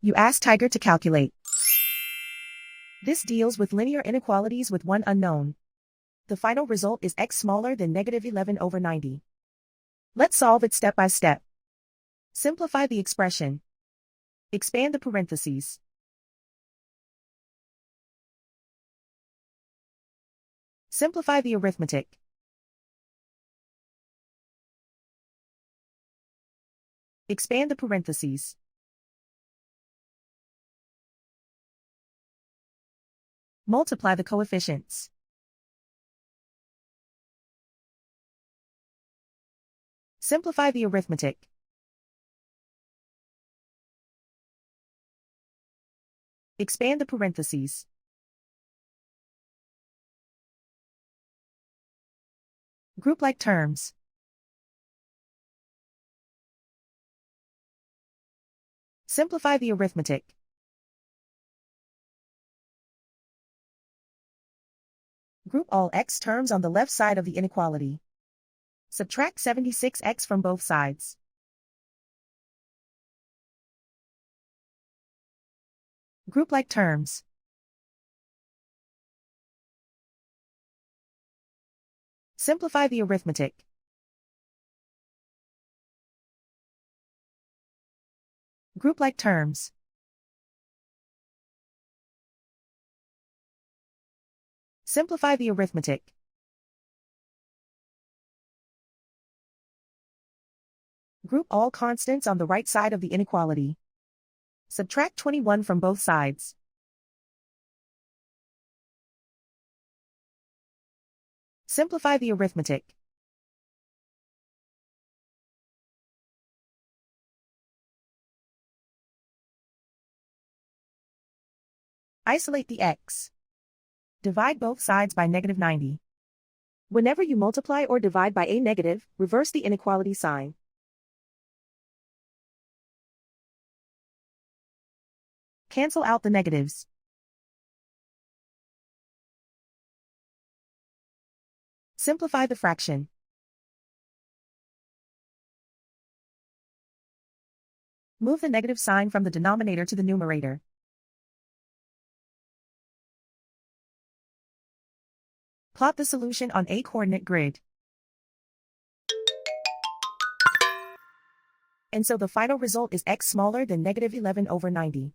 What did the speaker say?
You ask Tiger to calculate. This deals with linear inequalities with one unknown. The final result is x smaller than -11/90. Let's solve it step by step. Simplify the expression. Expand the parentheses. Simplify the arithmetic. Expand the parentheses. Multiply the coefficients. Simplify the arithmetic. Expand the parentheses. Group like terms. Simplify the arithmetic. Group all x terms on the left side of the inequality. Subtract 76x from both sides. Group like terms. Simplify the arithmetic. Group like terms. Simplify the arithmetic. Group all constants on the right side of the inequality. Subtract 21 from both sides. Simplify the arithmetic. Isolate the x. Divide both sides by -90. Whenever you multiply or divide by a negative, reverse the inequality sign. Cancel out the negatives. Simplify the fraction. Move the negative sign from the denominator to the numerator. Plot the solution on a coordinate grid. And so the final result is x smaller than -11/90.